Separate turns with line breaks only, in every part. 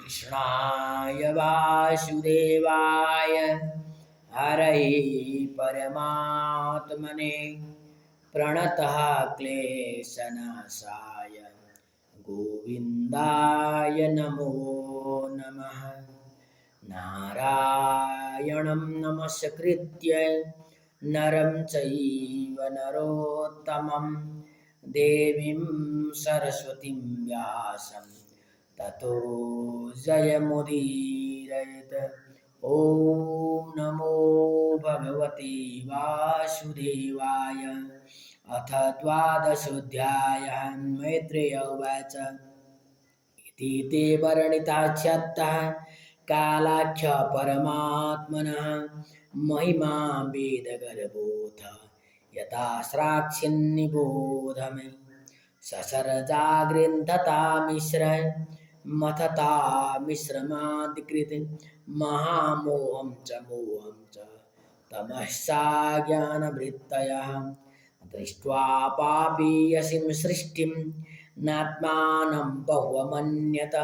कृष्णाय वासुदेवाय हरये परमात्मने प्रणतः क्लेशनाशाय गोविन्दाय नमो नमः। नारायणं नमस्कृत्य नरं चैव नरोत्तमं देवीं सरस्वतीं व्यासं ततो जयमुदीरयेत्। ॐ नमो भगवते वासुदेवाय। अथ द्वादशोऽध्यायः। मैत्रेय उवाच इति ते वर्णिताच्छब्दः कालाख्य परमात्मनः महिमा वेदगर्भोऽथ यथा साक्षिन्निबोध मे। ससर्जागृन्थता मिश्र मथता मिश्रमादिकृत महामोहं च मोहं च तमसा ज्ञानवृत्तयः दृष्ट्वा पापीयसीं सृष्टिं नात्मानं बहुमन्यत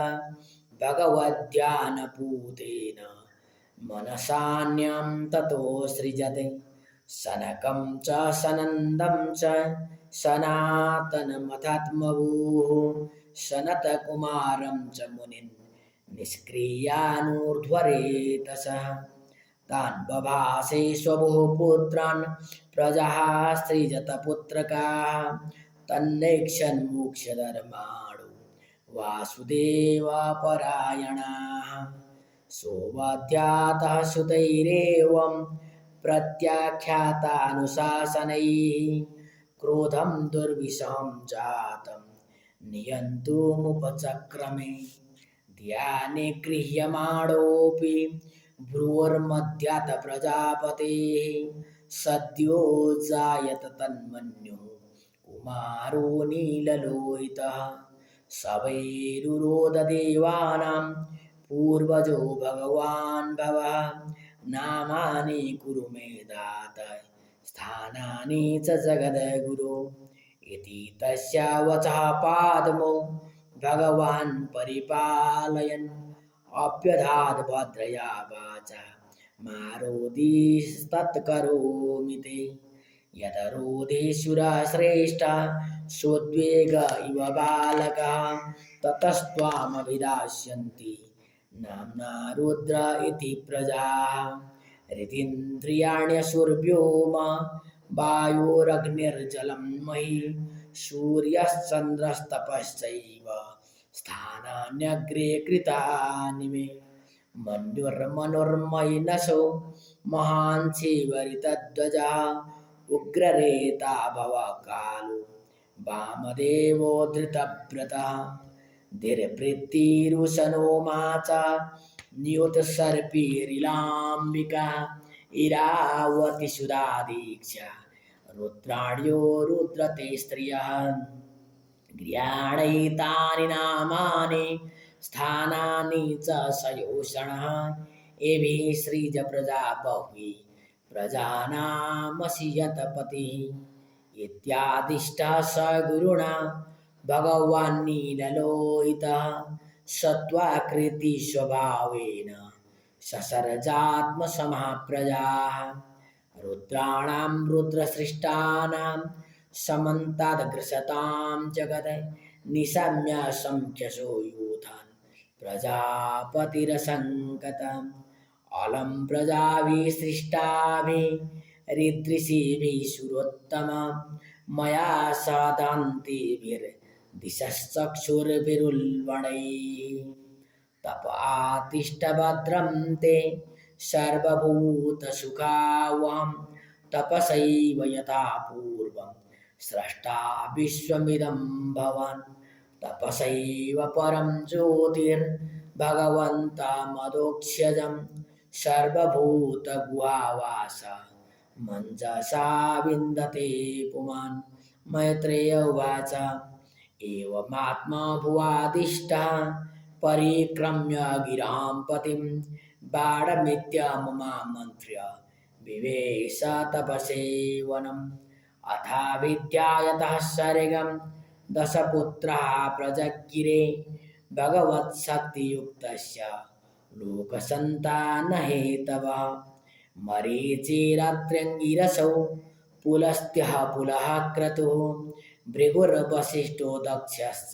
भगवद्ध्यानपूतेन मनसान्यं ततो सृजते। सनकं च सनन्दं च सनातनमथात्मभूः सनतकुमारं च मुनिन् निष्क्रियानूर्ध्वरेतसः तान् बभाषे स्वभुः पुत्रान् प्रजाः सृजत पुत्रकाः तन्नेक्षन् मोक्षधर्माणो वासुदेवपरायणाः। सोऽवध्यातः सुतैरेवं प्रत्याख्यातानुशासनैः क्रोधं दुर्विषहं जातं नियन्तुमुपचक्रमे। ध्याने गृह्यमाणोऽपि भ्रुवोर्मध्यात् प्रजापतेः सद्यो जायत तन्मन्युः कुमारो नीललोहितः। स वैरुरोध देवानां पूर्वजो भगवान् भवः नामानि कुरु मे दातः स्थानानि च जगद्गुरो। इति तस्य वचः पादमो भगवान् परिपालयन् अभ्यधात् भद्रया वाचा मारोदिस्तत्करोमि ते। यदरोधेशुरः श्रेष्ठः सोद्वेग इव बालकः ततस्त्वामभिधास्यन्ति नाम्ना रुद्र इति प्रजाः। ऋतीन्द्रियाण्यसुर्व्योम वायुरग्निर्जलं महि सूर्यश्चन्द्रस्तपश्चैव स्थानान्यग्रे कृतानि मे। मन्युर्मनुर्मयिनशो महान् शिवरितध्वजः उग्ररेता भवकालो वामदेवो धृतव्रतः। धीर्वृत्तिरुशनो माचा नियुतसर्पिरिलाम्बिका इरावती सुधा दीक्षा रुद्राण्यो रुद्रते स्त्रियः। गृहाणैतानि नामानि स्थानानि च सयोषणः एभिः सृज प्रजा बह्वी प्रजानामसि यतपतिः। इत्यादिष्टः स गुरुणा भगवान् नीललोहितः सत्त्वाकृति स्वभावेन ससर्जात्मसमः प्रजाः। रुद्राणां रुद्रसृष्टानां समन्तादग्रसतां जगत् निशम्य संख्यसो यूथान् प्रजापतिरसङ्गतम्। अलं प्रजाभिः सृष्टाभिः ऋद्रिषिभिः सुरोत्तम मया साधान्तिभिर्दिशश्चक्षुर्भिरुल्बणैः। तप आतिष्ठ भद्रं ते सर्वभूतसुखावहं तपसैव यथा पूर्वं स्रष्टा विश्वमिदं भवान्। तपसैव परं ज्योतिर्भगवन्तमधोक्षजं सर्वभूतगुहावास मञ्जसा विन्दते पुमान्। मैत्रेय उवाच एवमात्मा भुवादिष्टः परिक्रम्य गिरां पतिं बाणमित्यमुमामन्त्र्य विवेश तपसेवनम्। अथा विद्यायतः सर्गं दशपुत्राः प्रजज्ञिरे भगवत्शक्तियुक्तस्य लोकसन्तानहेतवः मरीचिरात्र्यङ्गिरसौ पुलस्त्यः पुलः क्रतुः भृगुर्वसिष्ठो दक्षश्च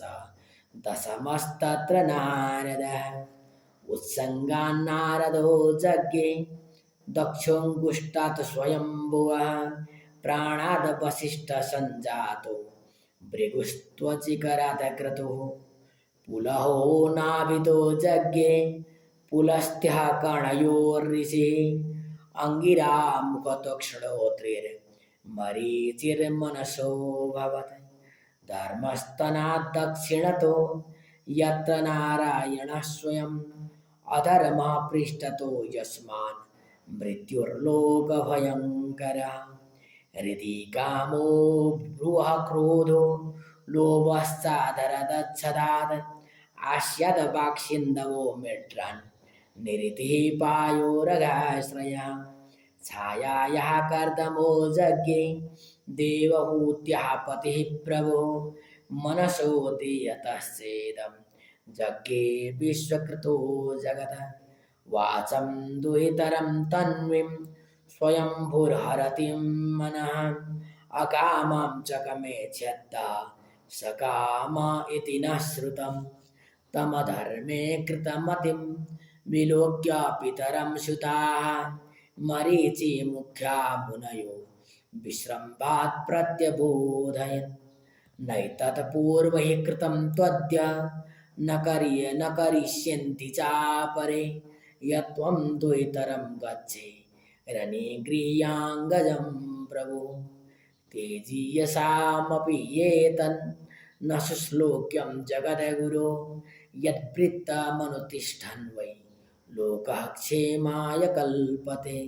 दशमस्तत्र नारदः उत्सङ्गान्नारदो जज्ञे दक्षोऽङ्गुष्टात् स्वयंभुवः प्राणाद्वसिष्ठसञ्जातो भृगुस्त्वचिकरात् क्रतुः पुलहो नाभितो जज्ञे पुलस्त्यः कर्णयोर्ऋषिः अङ्गिरा मुखतोक्षणोत्रिर्मरीचिर्मनसो भवत् धर्मस्तनात् दक्षिणतो यत्र नारायणः स्वयम् अधर्मः पृष्ठतो यस्मान् मृत्युर्लोकभयङ्करः हृदि कामो भ्रुवः क्रोधो लोभश्चादरदच्छदात् आस्यद्वाक्सिन्धवो मेढ्रान् निरतिः पायोरगाश्रयः छायायाः कर्दमो जज्ञे देवहूत्याः पतिः प्रभो मनसो दीयतश्चेदं जज्ञे विश्वकृतो जगत् वाचं दुहितरं तन्वीं स्वयंभुर्हरतिं मनः अकामं च कमेच्छेत्ता सकाम इति न श्रुतं तमधर्मे कृतमतिं विलोक्य पितरं सुताः मरीचिमुख्या मुनयो विश्रम्भात् प्रत्यबोधयन् नैतत् पूर्वैः कृतं त्वद्य न करिष्यन्ति चापरे यत्त्वं द्वैतरं गच्छे रनिगृह्याङ्गजं प्रभु तेजीयसामपि येतन् न शुश्लोक्यं जगद्गुरो यद्वृत्तमनुतिष्ठन् वै लोकः क्षेमाय कल्पते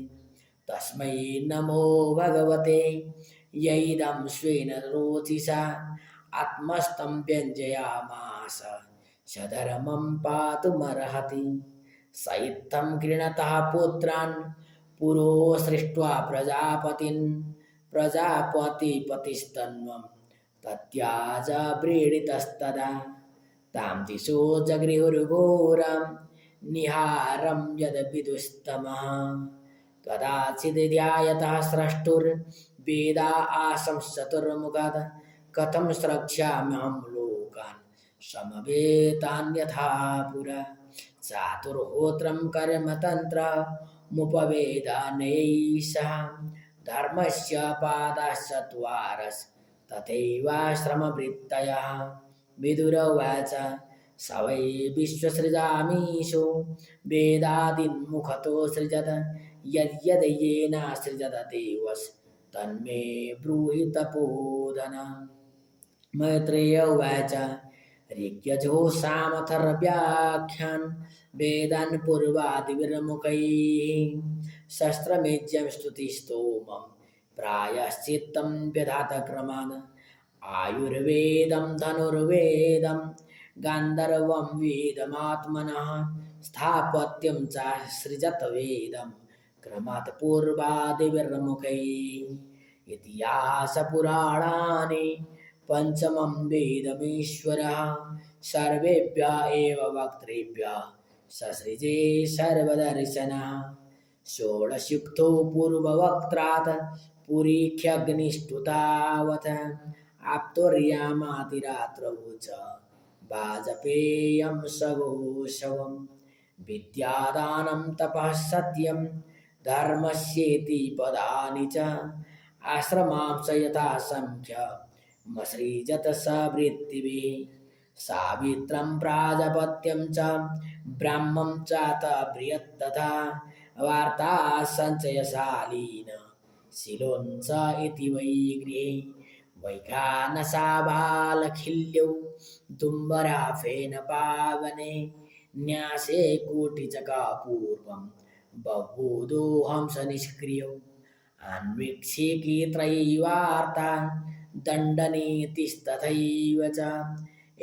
तस्मै नमो भगवते यैदं स्वेन रोचिषा आत्मस्थं व्यञ्जयामास सधर्मं पातुमर्हति स इत्थं गृणतः पुत्रान् पुरो सृष्ट्वा प्रजापतिन् प्रजापतिपतिस्तन्वं तत्याज व्रीडितस्तदा तां दिशो जगृहुर्घोरं निहारं यद्विदुस्तमः कदाचिद्ध्यायतः स्रष्टुर्वेदा आशंसचतुर्मुखात् कथं स्रक्ष्याम्यहं लोकान् समवेतान्यथा पुरा चातुर्होत्रं कर्मतन्त्रमुपवेदानैः सह धर्मस्य पादाश्चत्वारस्तथैवाश्रमवृत्तयः विदुरवाच स वै विश्वसृजामीशो वेदादीन्मुखतो सृजत यद्यद्येन सृजत देवस्तन्मे ब्रूहि तपोधन मैत्रेय उवाच ऋग्यजुः वेदान् पूर्वादिविर्मुखैः शस्त्रमेज्यं स्तुतिस्तोमं प्रायश्चित्तं व्यधात क्रमान् आयुर्वेदं धनुर्वेदं गान्धर्वं वेदमात्मनः स्थापत्यं च सृजत वेदं क्रमात् पूर्वादिविर्मुखैः इतिहासपुराणानि पञ्चमं वेदमीश्वरः सर्वेभ्यः एव वक्तृभ्यः ससृजे सर्वदर्शनः षोडशयुक्तो पूर्ववक्त्रात् पुरीख्यग्निष्टुतावथ आप्तोर्यामातिरात्रौ च वाजपेयं सघोषवं विद्यादानं तपः सत्यं धर्मस्येति पदानि च आश्रमांस यथा संख्य मसृजत सवृत्तिभिः सावित्रं प्राजापत्यं च ब्राह्मं चात बृहत्तथा वार्ता सञ्चयशालीन शिलोंस इति वै गृहे वैखानसा बालखिल्यौ दुम्बराफेन पावने न्यासे कोटिचका पूर्वं बभूदो हंस निष्क्रियौ अन्वीक्षिकी त्रयीवार्ता दण्डनीतिस्तथैव च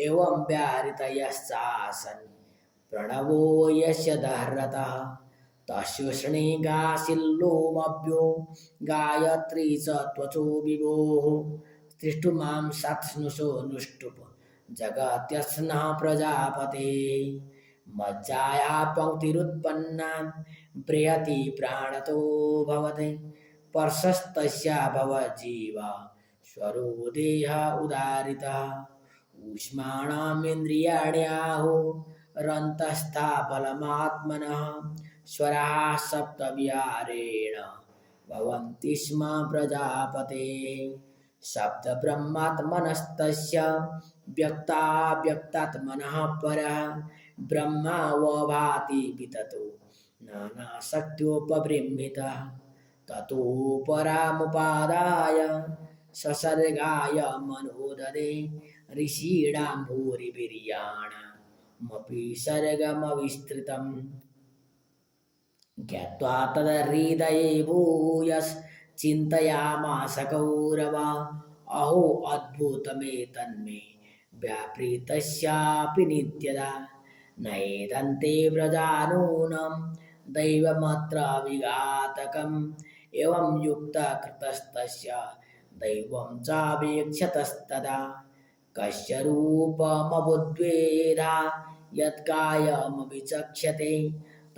एवं व्याहृतयश्चासन् प्रणवो यस्य दहरतः तस्योष्णीगाशिल्लोमभ्यो गायत्री च त्वचो विभोः तिष्ठु मां सत्स्नुषो नुष्टुप् जगत्यस्नः प्रजापते मज्जाया पङ्क्तिरुत्पन्ना बृहति प्राणतो भवते पर्शस्तस्य भवजीव स्वरो देह उदारितः ऊष्माणामिन्द्रियाण्याहो रन्तस्थाफलमात्मनः स्वराः सप्तविहारेण भवन्ति स्म प्रजापते शब्दब्रह्मात्मनस्तस्य व्यक्ताव्यक्तात्मनः परः ब्रह्मा वभाति विततो नानाशक्त्योपबृंहितः ततो परामुपादाय ससर्गाय मनो ददे ऋषीणां भूरिवीर्याणामपि सर्गमविस्तृतम् ज्ञात्वा तदहृदये भूयश्चिन्तयामास कौरवा अहो अद्भुतमेतन्मे व्यापृतस्यापि नित्यदा नैदन्ते व्रजानूनं दैवमत्र विघातकम् एवं युक्तकृतस्तस्य दैवं चावेक्षतस्तदा कस्य रूपमबुद्वेधा यत्कायमविचक्षते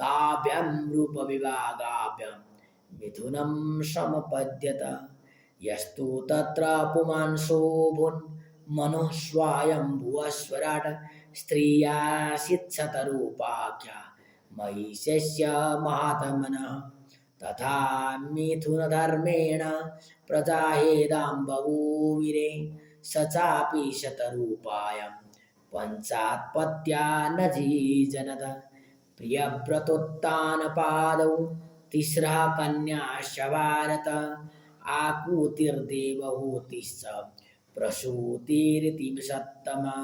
ताभ्यां रूपविभागाभ्यां मिथुनं समपद्यत यस्तु तत्र पुमांसो भून् मनुः स्वायम्भुवस्वराट् स्त्रियासीत्सतरूपाख्या महिषस्य महात्मनः तथा मिथुनधर्मेण प्रजाहेदां बभूविरे स चापि शतरूपायं पञ्चात्पत्या न जीजनत प्रियव्रतोत्तानपादौ तिस्रः कन्याश्च भारत आकूतिर्देवहूतिश्च प्रसूतिरिति सत्तमा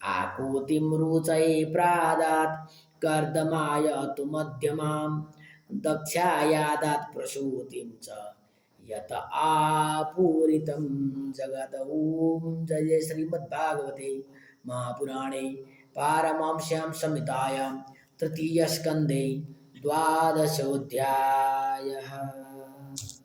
आकूतिं रुचये प्रादात् कर्दमाय तु मध्यमां दक्षायादात् प्रसूतिं च यत आपूरितं जगत ॐ जय श्रीमद्भागवते महापुराणे पारमांस्यां संहितायां तृतीयस्कन्धे द्वादशोऽध्यायः।